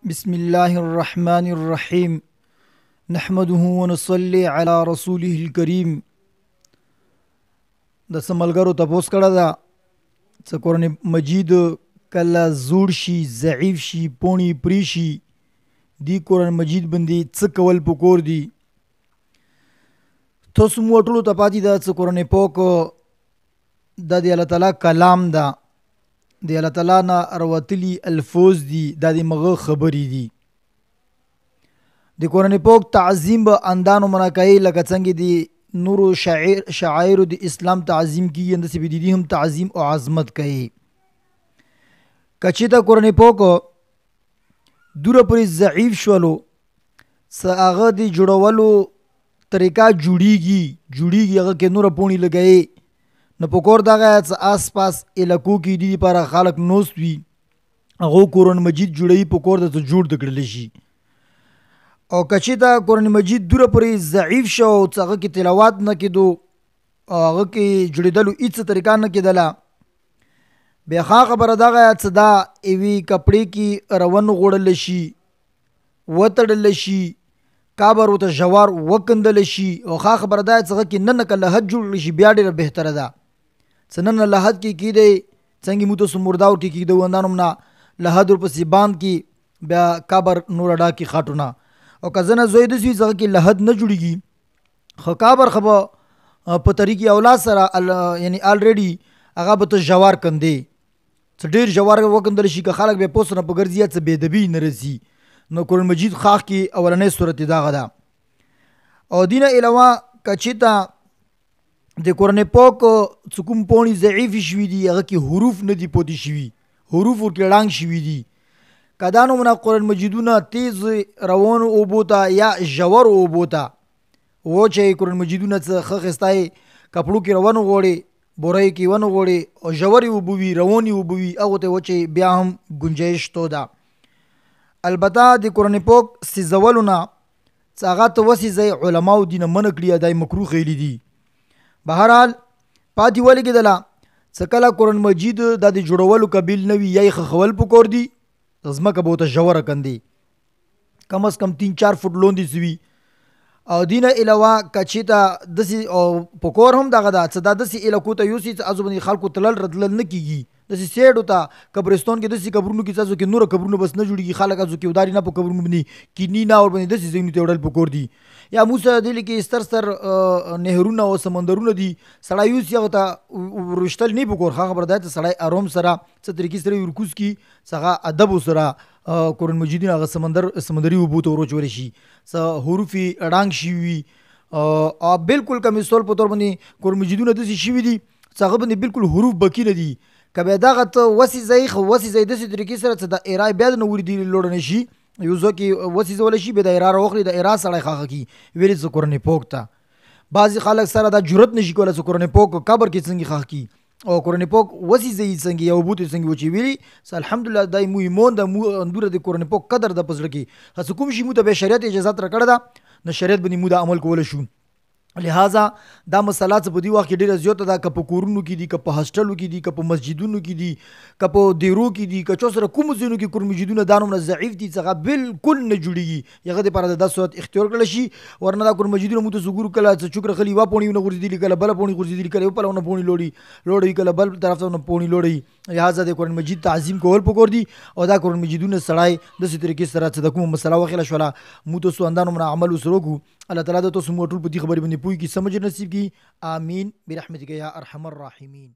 بسم الله الرحمن الرحيم نحمده ونصلي على رسوله الكريم. د سملګرو تپوس کړه دا چې قرآن مجید کله زوړ شي ضعیف شي پونی پری شي دی قرآن مجید باندې څه کول پکور دي. تاسو مو ټولو ته پاتې ده چې قرآن پاک د الله تعالی کلام ده، د الله تعالی نه راوتلي الفاظ دي، دا د مغه خبرې دي. د قرآن پاک تعظیم به اندانو منا کوي لکه څنګه د نورو شعائر د اسلام تعظیم کیږي انداسې به د دې هم تعظیم او عظمت کوي. که چېرته قرآن پاک دوره پورې ضعیف شولو څه هغه د جوړولو طریقه جوړیږي هغه کې نوره پوڼې لګوي نو په کور دغه څه آس پاس علاقو کې دې لپاره خلک نوست وي هغو قرآن مجید جوړوي په کور د څه جوړ د کړلی شي. او که چېرته قرآن مجید دوره پورې ضعیف شو څه هغه کې تلاوت نه کېدو او هغه کې جوړېدلو هېڅ طریقه نه کېدله بیا ښه خبره دغه څه دا یوې کپړې کې روان غوړلی شي وتړلی شي کابر ورته ژور وکندلی شي او ښه خبره دا څه هغه کې نه که لحد جوړ کړی شي بیا ډېره بهتره ده. څه نن لحد کې کېدی څنګه مو تاسو مرداو ټي کېږده وندانو نه لحد ورپسې باند کې بیا کابر نور ډاکې خاټونه او که زه نه زوی داسې وي چې هغه کې لحد نه جوړېږي خو کابر خو به په طریقې اولاد سره یعنی الریډي هغه به ته ژور کندې څه ډېر ژور وکندلی شي که خلک بیا پوس نه په ګرځي څه بېدبي نه رسي. نو قرآن مجید خاص کې اولنۍ صورت دغه ده. او دین علاوه که چېرته د قرآن پاک څه کوم پوڼې ضعیفې شوي دي هغه کې حروف نه دي پوتې شوي حروف ورکې ړنګ شوي دي که دا نومونه قرآن مجیدونه تیز روانو اوبو ته یا ژورو اوبو ته وچه قرآن مجیدونه څه ښه ښایسته کپړو کې روان وغواړې بورۍ کې ونغواړې او ژورې اوبه وي روانې اوبه وي هغو ته وچې بیا هم ګنجایش تو ده. البته د قرآن پاک سیزولو نه څه هغه ته وسیځئ علماو دي نه منع کړي دا یې مکروه خیلي دي. بهرحال پاتې ولې کېدله څه کله قرآن مجید دا د جوړولو قابل نه وي یا یې ښخول پکار دي ځمکه به ورته ژوره کندې کم از کم 3-4 فوټ لوندې سوي. او دین علاوه که چېرته داسې او په کور هم دغه ده څه دا داسې علاقو ته یوسي چې ازو باندې خلکو تلل راتلل نه کېږي داسې سیډو ته قبرستان کې داسې قبرونو کې څه کې نوره قبرونه بس نه جوړېږي خلک ازو کې وداري نه په قبرونو باندې کیني نه ور باندې داسې ځایونو ته وړل پکار دي. یا موږ سره دلې کې ستر نهرونه او سمندرونه دي سړی یوسي هغه ته ورشتل نه پکار ښه خبره ده چې سړی آرام سره څه طریقې سره ورکوز کړي څه هغه ادب سره قرآن مجیدونه هغه سمندري اوبو ته وروچولی شي څه حروف یې ړنګ شوي وي او بلکل که مثال په طور باندې قرآن مجیدونه داسې شوي دي چې هغه باندې بلکل حروف بکي نه دي که بیا دغه ته وسیځئ خو وسیځئ داسې طریقې سره چې د ایرا بیا د نه وري لوړه نه شي یو ځای کې وسیځولی شي بیا د ایرا راوخلي د ایرا سړی ښخه کړي ویلې څه قرآن پاک ته بعضې خلک سره دا جرت نه شي کولی چې قرآن پاک قبر کې څنګه ښخ کړي او قرآن پاک وسیځئ څنګه یا اوبو ته څنګه وچې ویلي الحمدلله دا مو ایمان ده مو اندوره د قرآن پاک قدر ده په زړه کې هسې کوم شي مو ته بیا شریعت اجازت راکړې ده نو شریعت باندې مو دا عمل کولی شو. لہذا دا مسله څه په دې وخت کې ډېره زیاته ده که په کورونو کې دي که په هاسټلو کې دي که په مسجدونو کې دي که په دیرو کې دي که چا سره کومو ځایونو کې قرآن مجیدونه دا نومونه ضعیف دي څه هغه بلکل نه جوړېږي هغه دپاره د دا صورت اختیار کړلی شي ورنه دا قرآن مجیدونه موږ ته ګورو کله څه چوک راغلي یوه پوڼې ونه غورځېدلي کله بله پوڼې غورځېدلي کله یو پلونه پوڼې لوړوي کله بل طرف ته پوڼې لوړوي. لہذا د قرآن مجید تعظیم کول پکار دي او دا قرآن مجیدونه سړی داسې طریقې سره چې د کومه مسله وخیله شوله موږ تاسو اندانو منا عمل ورسره وکړو. الله تعالی د تاسو موږ ټول په دې خبرې باندې پوهېږي سمجھ نصیب کړي. آمین برحمتک یا ارحم الراحمین.